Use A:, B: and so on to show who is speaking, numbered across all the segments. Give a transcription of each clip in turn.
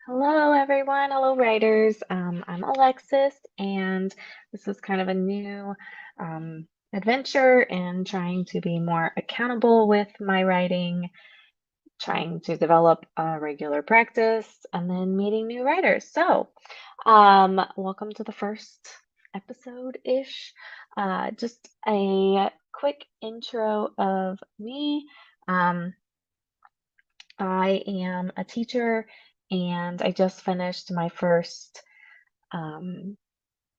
A: Hello, everyone. Hello, writers. I'm Alexis, and this is kind of a new adventure in trying to be more accountable with my writing, trying to develop a regular practice, and then meeting new writers. Welcome to the first episode-ish. Just a quick intro of me. Um, I am a teacher and I just finished my first um,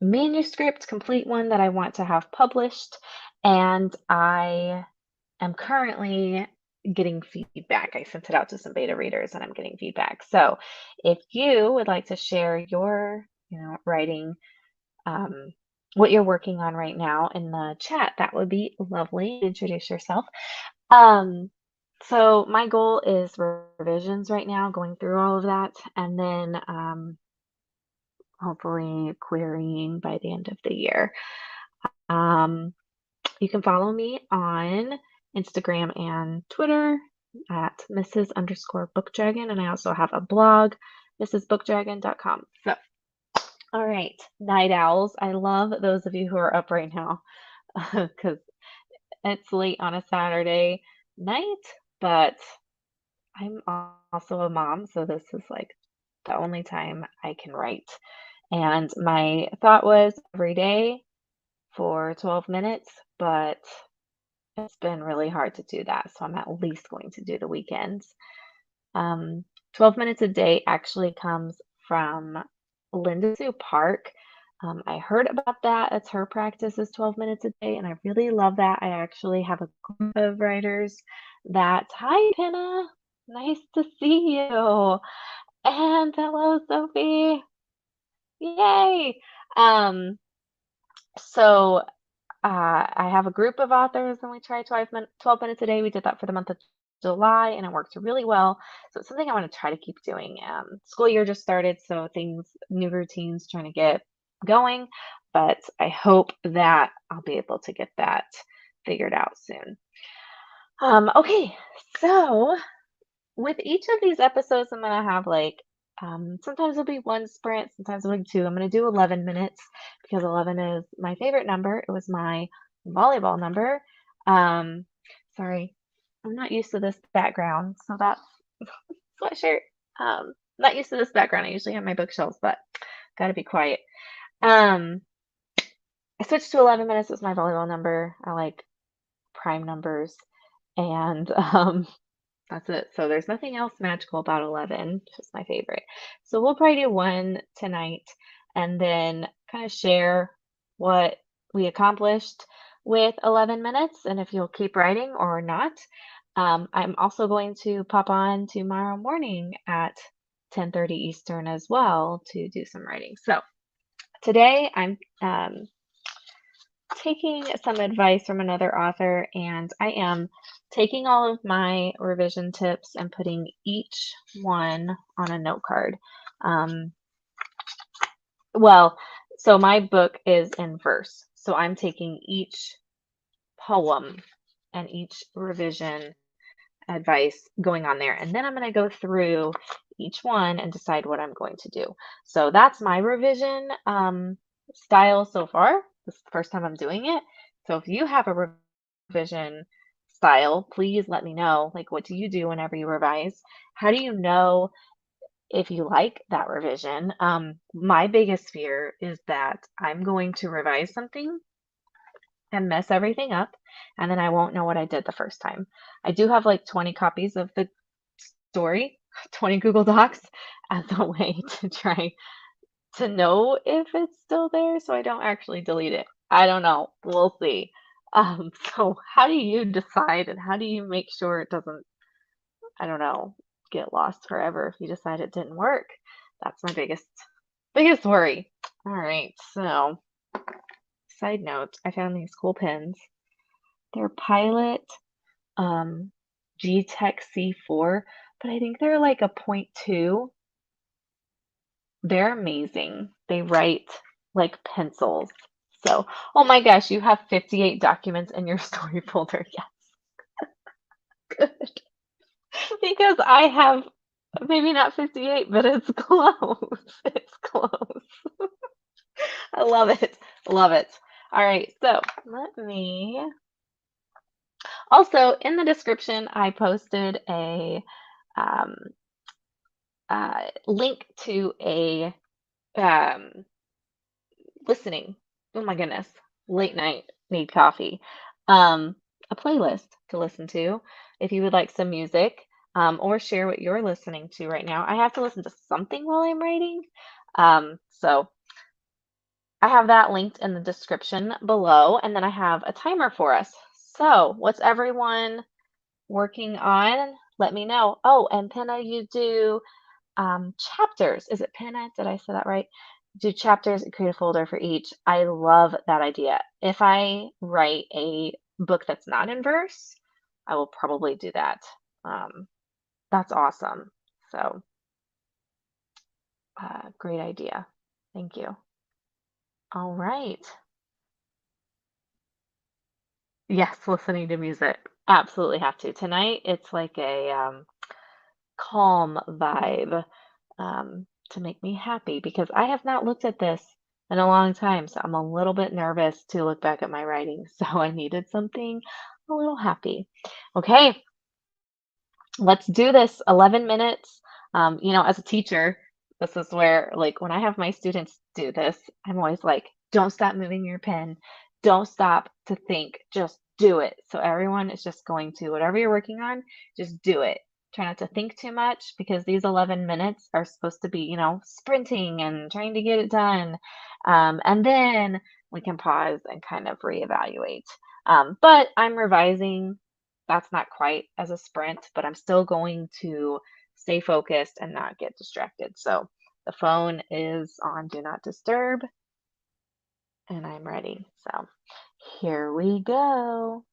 A: manuscript, complete one that I want to have published. And I am currently getting feedback. I sent it out to some beta readers and I'm getting feedback. So if you would like to share your, writing, um, what you're working on right now in the chat, that would be lovely. Introduce yourself. Um, so my goal is revisions right now, going through all of that, and then hopefully querying by the end of the year. Um, you can follow me on Instagram and Twitter at Mrs._bookdragon, and I also have a blog, mrsbookdragon.com. So, all right, night owls. I love those of you who are up right now because it's late on a Saturday night, but I'm also a mom, so this is like the only time I can write. And my thought was every day for 12 minutes, but it's been really hard to do that. So I'm at least going to do the weekends. 12 minutes a day actually comes from Linda Sue Park. I heard about that. It's her practice is 12 minutes a day, and I really love that. I actually have a group of writers that, hi, Pinna, nice to see you. And hello, Sophie. Yay. Um, so I have a group of authors and we try 12 minutes a day. We did that for the month of July and it worked really well. So it's something I want to try to keep doing. School year just started, so new routines trying to get going, but I hope that I'll be able to get that figured out soon. Okay, so with each of these episodes, I'm gonna have like sometimes it'll be one sprint, sometimes it'll be two. I'm gonna do 11 minutes because 11 is my favorite number. It was my volleyball number. Um, sorry, I'm not used to this background, so that's sweatshirt. Not used to this background. I usually have my bookshelves, but gotta be quiet. Um, I switched to 11 minutes as my volleyball number. I like prime numbers, and that's it. So there's nothing else magical about 11, just my favorite. So we'll probably do one tonight and then kind of share what we accomplished with 11 minutes and if you'll keep writing or not. I'm also going to pop on tomorrow morning at 10:30 Eastern as well to do some writing. So today I'm taking some advice from another author, and I am taking all of my revision tips and putting each one on a note card. Um, well, so my book is in verse, so I'm taking each poem and each revision advice going on there, and then I'm going to go through each one and decide what I'm going to do. So that's my revision style so far. This is the first time I'm doing it. So if you have a revision style, please let me know. Like, what do you do whenever you revise? How do you know if you like that revision? My biggest fear is that I'm going to revise something and mess everything up, and then I won't know what I did the first time. I do have like 20 copies of the story, 20 Google Docs as a way to try to know if it's still there so I don't actually delete it. I don't know. We'll see. So how do you decide and how do you make sure it doesn't, I don't know, get lost forever if you decide it didn't work? That's my biggest worry. All right, so side note, I found these cool pens. They're Pilot G-Tech C4, but I think they're like a .2. They're amazing. They write like pencils. So, oh my gosh, you have 58 documents in your story folder. Yes, good. Because I have Maybe not 58, but it's close. It's close. I love it. Love it. All right, so let me also in the description, I posted a um, link to a um, listening. Oh my goodness, late night need coffee. Um, a playlist to listen to if you would like some music or share what you're listening to right now. I have to listen to something while I'm writing. So I have that linked in the description below, and then I have a timer for us. So, what's everyone working on? Let me know. Oh, and Penna, you do chapters. Is it Penna? Did I say that right? Do chapters and create a folder for each. I love that idea. If I write a book that's not in verse, I will probably do that. Um, that's awesome. So, great idea. Thank you. All right. Yes, listening to music. Absolutely have to. Tonight, it's like a calm vibe to make me happy because I have not looked at this in a long time. So I'm a little bit nervous to look back at my writing. So I needed something a little happy. Okay, let's do this. 11 minutes. As a teacher, this is where, like, when I have my students do this, I'm always like, don't stop moving your pen. Don't stop to think. Just do it. So everyone is just going to, whatever you're working on, just do it. Try not to think too much because these 11 minutes are supposed to be, sprinting and trying to get it done. And then we can pause and kind of reevaluate. But I'm revising. That's not quite as a sprint, but I'm still going to stay focused and not get distracted. So the phone is on Do Not Disturb and I'm ready. So here we go.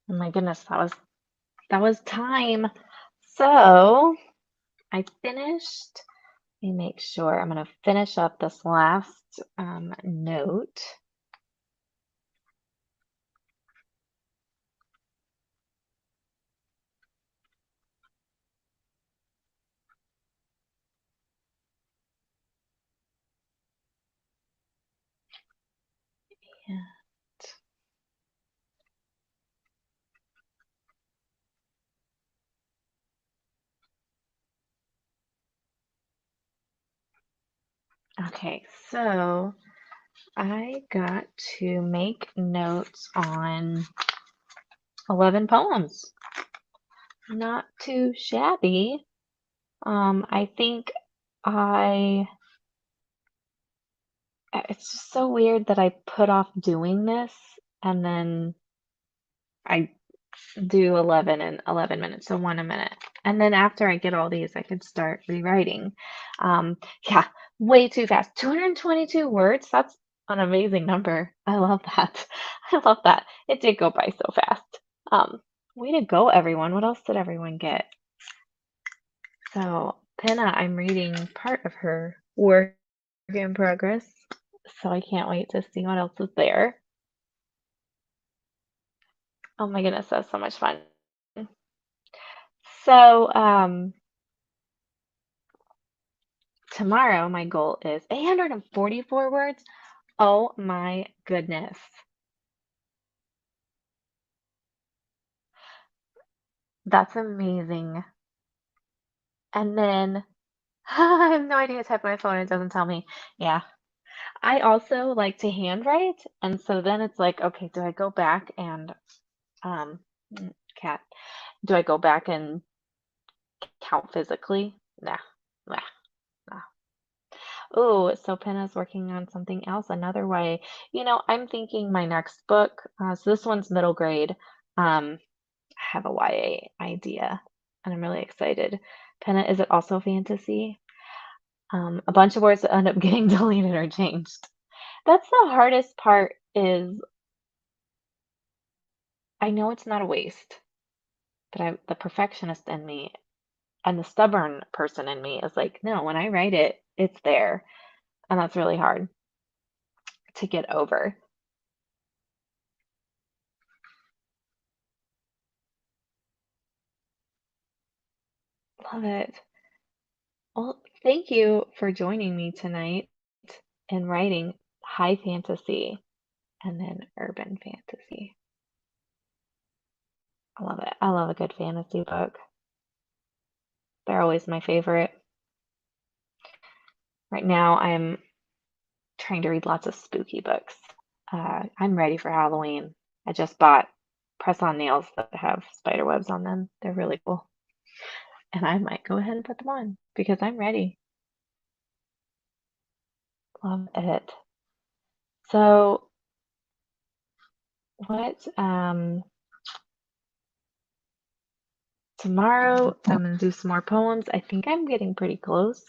A: Oh my goodness, that was time. So I finished. Let me make sure. I'm gonna finish up this last note. Yeah. Okay, so I got to make notes on 11 poems. Not too shabby. I think I, it's just so weird that I put off doing this and then I do 11 in 11 minutes, so one a minute. And then after I get all these, I could start rewriting. Yeah, way too fast. 222 words. That's an amazing number. I love that. I love that. It did go by so fast. Um, Way to go, everyone. What else did everyone get? So, Penna, I'm reading part of her work in progress, so I can't wait to see what else is there. Oh my goodness, that's so much fun. So, tomorrow, my goal is 844 words. Oh my goodness. That's amazing. And then I have no idea how to type on my phone. It doesn't tell me. Yeah. I also like to handwrite. And so then it's like, okay, do I go back and, um, cat, do I go back and count physically? Nah, nah, nah. Oh, so Penna's working on something else, another way. I'm thinking my next book, so this one's middle grade. I have a YA idea, and I'm really excited. Penna, is it also fantasy? A bunch of words that end up getting deleted or changed. That's the hardest part is I know it's not a waste, but the perfectionist in me and the stubborn person in me is like, no, when I write it, it's there. And that's really hard to get over. Love it. Well, thank you for joining me tonight in writing high fantasy and then urban fantasy. I love it. I love a good fantasy book. They're always my favorite. Right now, I'm trying to read lots of spooky books. I'm ready for Halloween. I just bought press-on nails that have spider webs on them. They're really cool. And I might go ahead and put them on because I'm ready. Love it. So, what, tomorrow I'm going to do some more poems. I think I'm getting pretty close.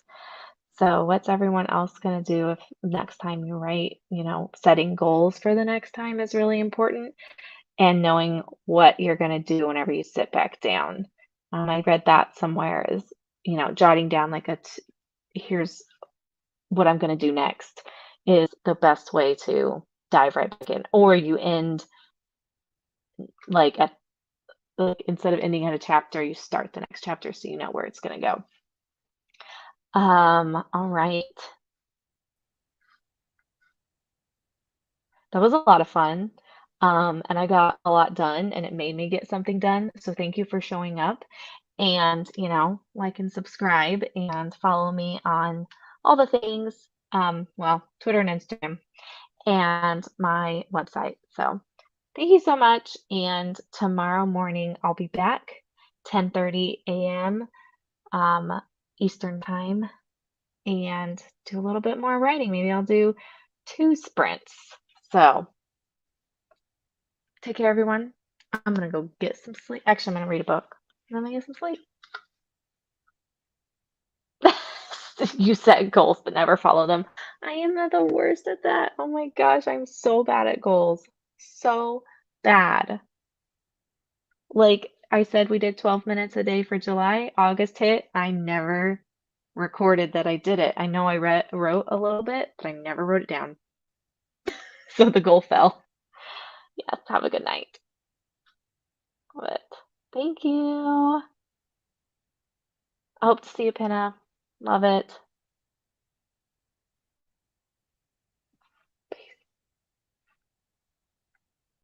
A: So, what's everyone else going to do if next time you write? Setting goals for the next time is really important and knowing what you're going to do whenever you sit back down. I read that somewhere is, jotting down like here's what I'm going to do next is the best way to dive right back in. Or you end like at like instead of ending at a chapter, you start the next chapter so you know where it's going to go. All right. That was a lot of fun. And I got a lot done and it made me get something done. So thank you for showing up and, like and subscribe and follow me on all the things. Well, Twitter and Instagram and my website. So thank you so much. And tomorrow morning I'll be back 10:30 a.m. Eastern time and do a little bit more writing. Maybe I'll do 2 sprints. So take care, everyone. I'm gonna go get some sleep. Actually, I'm gonna read a book and I'm gonna get some sleep. You set goals but never follow them. I am the worst at that. Oh my gosh, I'm so bad at goals. So bad. Like I said, we did 12 minutes a day for July. August hit. I never recorded that I did it. I know I wrote a little bit, but I never wrote it down. So the goal fell. Yes, have a good night. But thank you. I hope to see you, Pinna. Love it.